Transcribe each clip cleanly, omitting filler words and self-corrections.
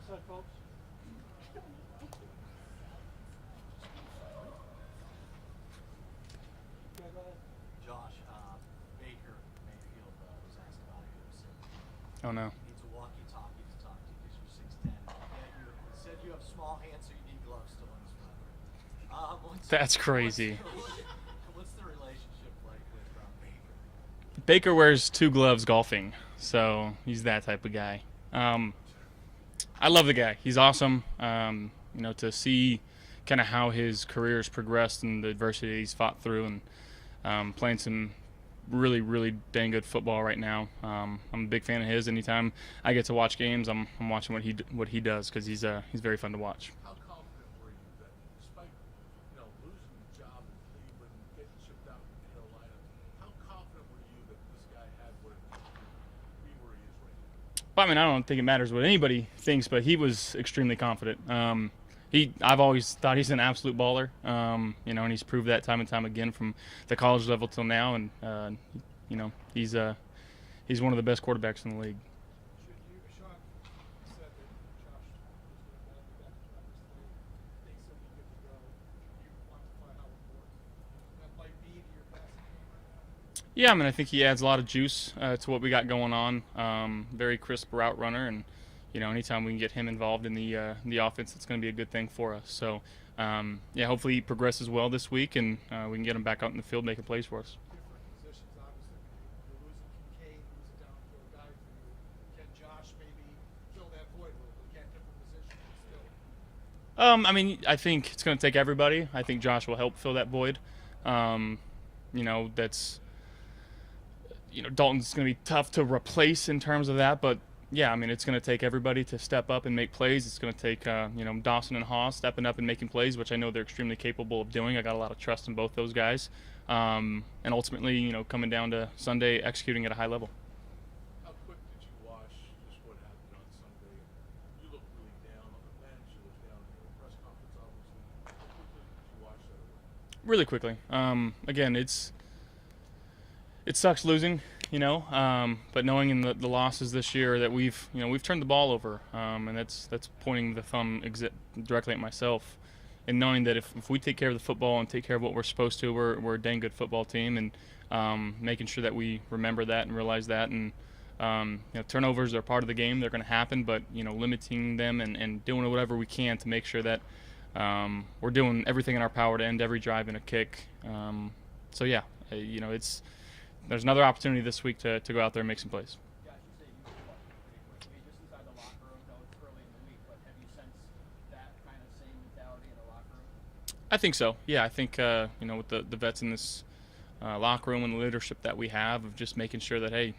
Side, folks. Yeah, go ahead. Josh, Baker Mayfield was asked about it. He said Oh no. he needs a walkie-talkie to talk to you because you're 6'10". He said you have small hands, so you need gloves still in his weather. That's crazy. What's the relationship like with Baker? Baker wears 2 gloves golfing, so he's that type of guy. I love the guy. He's awesome. To see kind of how his career has progressed and the adversity he's fought through, and playing some really, really dang good football right now. I'm a big fan of his. Anytime I get to watch games, I'm watching what he does because he's very fun to watch. How confident were you that despite losing the job in Cleveland, getting shipped out in Carolina, how confident were you that this guy had what it took to be where he is right now? Well, I mean, I don't think it matters what anybody thinks, but he was extremely confident. I've always thought he's an absolute baller, and he's proved that time and time again from the college level till now. And he's one of the best quarterbacks in the league. Sean said that Josh was going to be back to practice today. They said he's good to go. Should you quantify how important that might be to your passing game right now? Yeah, I mean, I think he adds a lot of juice to what we got going on. Very crisp route runner, and anytime we can get him involved in the offense, it's going to be a good thing for us. So, hopefully he progresses well this week, and we can get him back out in the field making plays for us. Different positions, obviously. You're losing Kincaid, who's a downfield guy for you. Can Josh maybe fill that void a little bit? Can different positions still? I mean, I think it's going to take everybody. I think Josh will help fill that void. That's Dalton's going to be tough to replace in terms of that, but yeah, I mean, it's going to take everybody to step up and make plays. It's going to take, Dawson and Haas stepping up and making plays, which I know they're extremely capable of doing. I got a lot of trust in both those guys. And ultimately, coming down to Sunday, executing at a high level. How quick did you watch just what happened on Sunday? You looked really down on the bench. You looked down in the press conference, obviously. How quickly did you watch that? Really quickly. Again, it sucks losing, but knowing in the losses this year that we've turned the ball over, and that's pointing the thumb directly at myself, and knowing that if we take care of the football and take care of what we're supposed to, we're a dang good football team, and making sure that we remember that and realize that, and turnovers are part of the game. They're going to happen, but limiting them and doing whatever we can to make sure that we're doing everything in our power to end every drive in a kick. There's another opportunity this week to go out there and make some plays. Josh, you say you quickly just inside the locker room. I know it's early in the week, but have you sensed that kind of same mentality in the locker room? I think so. Yeah, I think with the vets in this locker room and the leadership that we have of just making sure that, hey,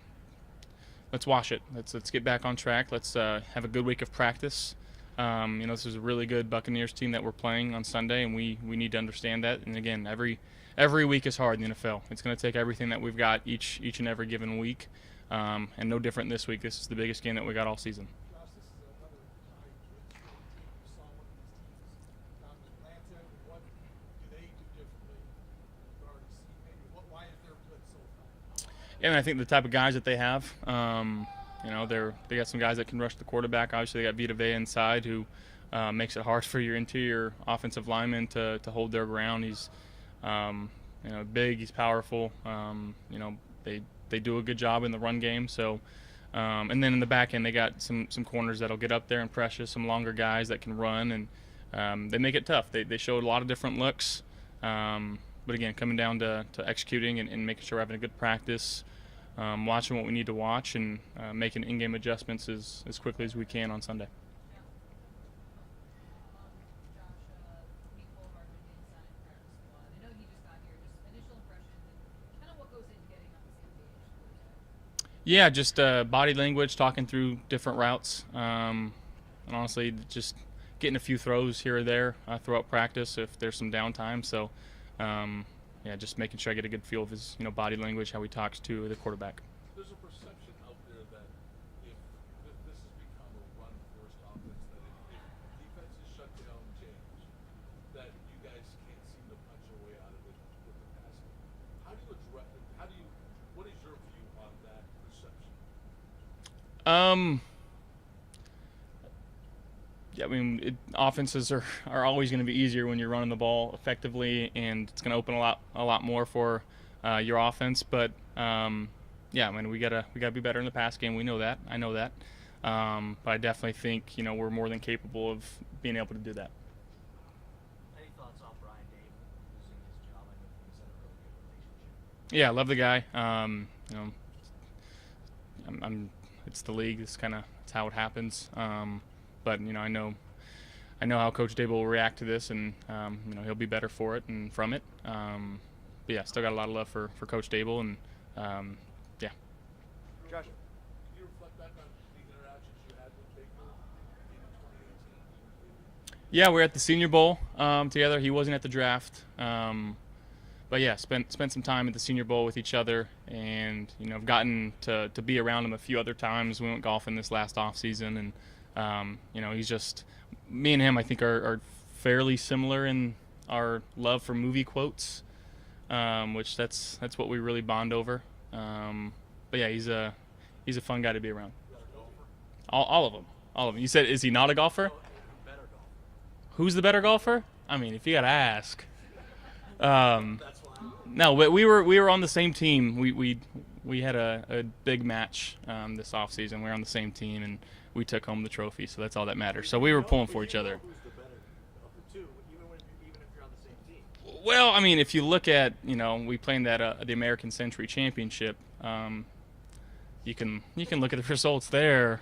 let's wash it. Let's get back on track. Let's have a good week of practice. This is a really good Buccaneers team that we're playing on Sunday, and we need to understand that. And again, every week is hard in the NFL. It's going to take everything that we've got each and every given week, and no different this week. This is the biggest game that we got all season. Josh, this is another high team. You saw one of these teams down in Atlanta. What do they do differently? You've already seen maybe why is their blitz so effective? And I think the type of guys that they have, they got some guys that can rush the quarterback. Obviously, they got Vita Vea inside, who makes it hard for your interior offensive lineman to hold their ground. He's big, he's powerful. They do a good job in the run game. So, and then in the back end, they got some corners that'll get up there and pressure, some longer guys that can run, and they make it tough. They showed a lot of different looks. But again, coming down to executing and making sure we're having a good practice, watching what we need to watch, and making in-game adjustments as quickly as we can on Sunday. Yeah, just body language, talking through different routes, and honestly, just getting a few throws here or there throughout practice if there's some downtime. So, just making sure I get a good feel of his body language, how he talks to the quarterback. There's a perception out there that if this has become a run-first offense, that if defenses shut down James, that you guys can't seem to punch your way out of it with the passing. What is your view on that perception? Yeah, I mean, offenses are always going to be easier when you're running the ball effectively, and it's going to open a lot more for your offense. But yeah, I mean, we gotta be better in the pass game. We know that. I know that. But I definitely think we're more than capable of being able to do that. Any thoughts on Brian Dable losing his job? I know he's had a really good relationship. Yeah, I love the guy. It's the league. It's how it happens. But I know how Coach Dable will react to this, and he'll be better for it and from it. But yeah, still got a lot of love for Coach Dable, and yeah. Josh. Can you reflect back on the interactions you had with Baker in 2018? Yeah, we're at the Senior Bowl together. He wasn't at the draft, but yeah, spent some time at the Senior Bowl with each other, and I've gotten to be around him a few other times. We went golfing this last off season, and he's just, me and him I think are fairly similar in our love for movie quotes, which that's what we really bond over. But yeah, he's a fun guy to be around. All of them. You said, is he not a golfer? Better golfer. Who's the better golfer? I mean, if you gotta ask. That's why. No, but we were on the same team. We had a big match this off season. We were on the same team, and we took home the trophy. So that's all that matters. So we were pulling for each other. Who's the better of the two, even if you're on the same team? Well, I mean, if you look at we played that the American Century Championship. You can look at the results there,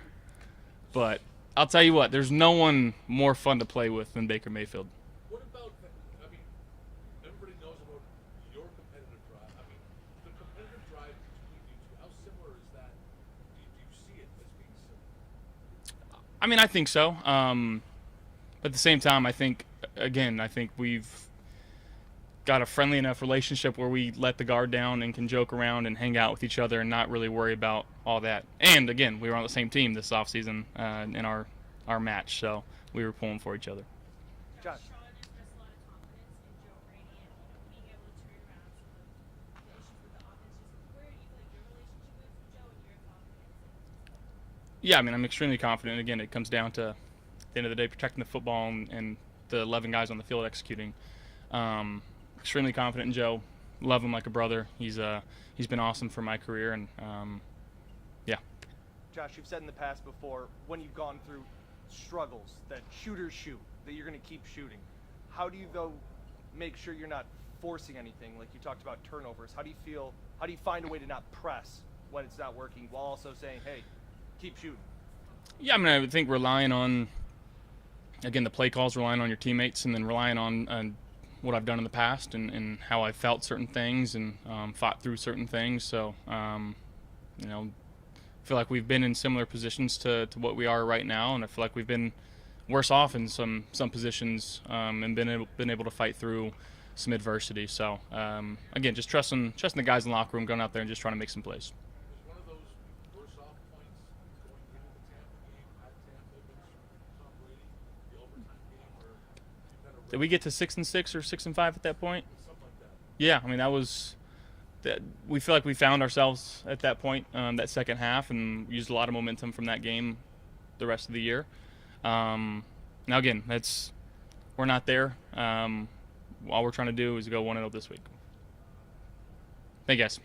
but I'll tell you what, there's no one more fun to play with than Baker Mayfield. What about, I mean, everybody knows about your competitive drive. I mean, the competitive drive between you two, how similar is that? Do you see it as being similar? I mean, I think so. But at the same time, I think we've got a friendly enough relationship where we let the guard down and can joke around and hang out with each other and not really worry about all that. And again, we were on the same team this offseason in our match, so we were pulling for each other. Josh. Sean expressed a lot of confidence in Joe Brady and being able to turn around some of the issues with the offense. Just where do you feel like your relationship is with Joe and your confidence? Yeah, I mean, I'm extremely confident. Again, it comes down to, at the end of the day, protecting the football and the 11 guys on the field executing. Extremely confident in Joe. Love him like a brother. He's been awesome for my career, and yeah. Josh, you've said in the past before, when you've gone through struggles that shooters shoot, that you're going to keep shooting. How do you, though, make sure you're not forcing anything? Like you talked about turnovers. How do you find a way to not press when it's not working while also saying, hey, keep shooting? Yeah, I mean, I would think relying on, again, the play calls, relying on your teammates, and then relying on what I've done in the past and how I felt certain things and fought through certain things. So, I feel like we've been in similar positions to what we are right now, and I feel like we've been worse off in some positions and been able to fight through some adversity. So, again, just trusting the guys in the locker room, going out there and just trying to make some plays. Was one of those worse off points going into the Tampa game at Tampa against Tom Brady, the overtime game, or you kind of Did we get to 6-6 or 6-5 at that point? something like that? Yeah, I mean we feel like we found ourselves at that point, that second half, and used a lot of momentum from that game the rest of the year. Now again, we're not there. All we're trying to do is go 1-0 this week. Thank you guys.